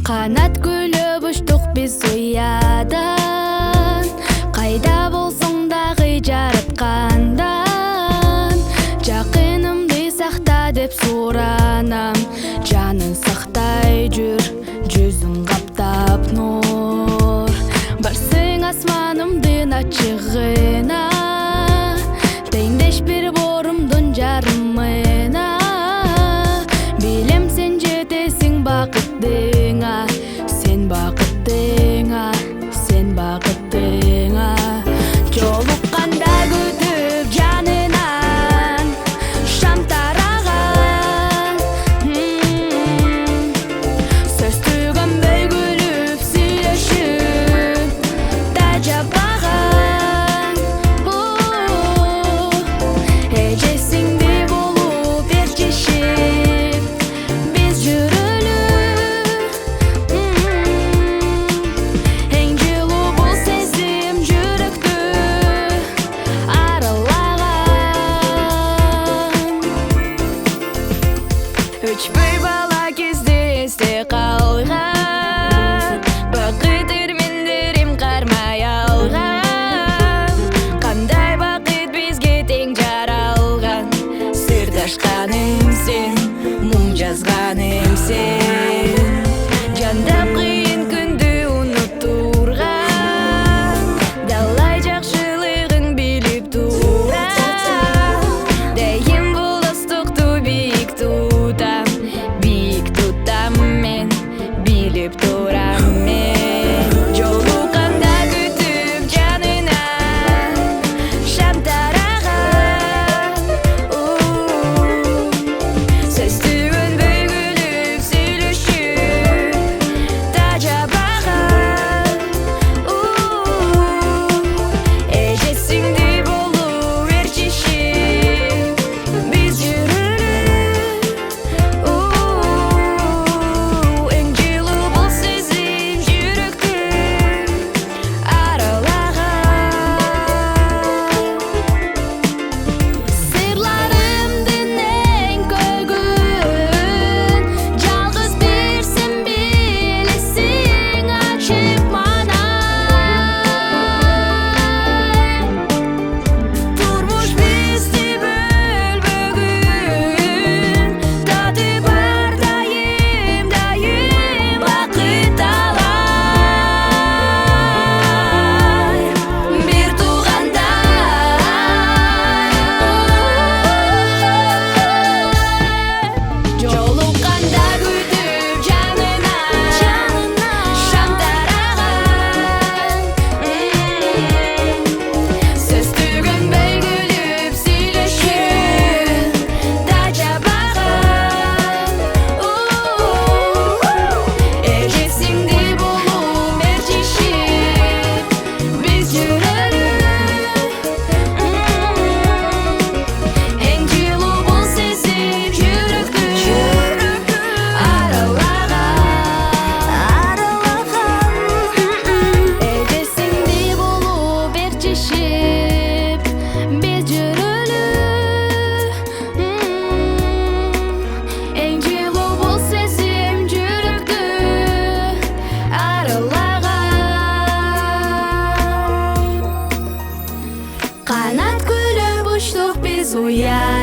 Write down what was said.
Kanat gülüp uçtuk biz uyadan, kayda bolsоң dagы жараткандан. Жакынымды сакта деп суранам, жанын сактай жүр, жүзүң каптап нур. Барсың асманымдын ачыгына, теңдеш бир борумдун жарымына. Билем сен жетесиң бакыттыңа, сен бакыттыңа, сен бакыттыңа. Жолукканда күтүп жанынан шам тараган, сөз түгөнбөй күлүп сүйлөшүп да жабаган. Эжесиңди болуп ээрчишип биз жүрөлү. Эң жылуу бул сезим жүрөктү аралаган. Өчпөй бала кезде эсте калган, бакыт ирмендерим кармай алган. Кандай бакыт бизге тең жаралган, сырдашканым сен, муң жазганым сен. Жандап кыйын күндү унуттурган, далай жакшылыгын билип турам. Дайым бул достукту бийик тутам мен, билип турам мен. Жолукканда күтүп жанынан шам тараган, сөз түгөнбөй күлүп сүйлөшүп да жабаган. Эжесиңди болуп ээрчишип биз жүрөлү. Эң жылуу бул сезим жүрөктү аралаган. Сырларымдын эң көгүн жалгыз бир сен билесиң, ачып манай. Турмуш бизди бөлбөгүн, даты бар дайым бакыт алай. Бир туугандай. Жолукканда күтүп жанынан шам тараган, сөз түгөнбөй күлүп сүйлөшүп да жабаган. Эжесиңди болуп ээрчишип биз жүрөлү. Эң жылуу бул сезим жүрөктү аралаган. Эжесиңди болуп ээрчишип биз жүрөлү. Эң жылуу бул сезим жүрөктү аралаган. Канат күлүп учтук биз уядан.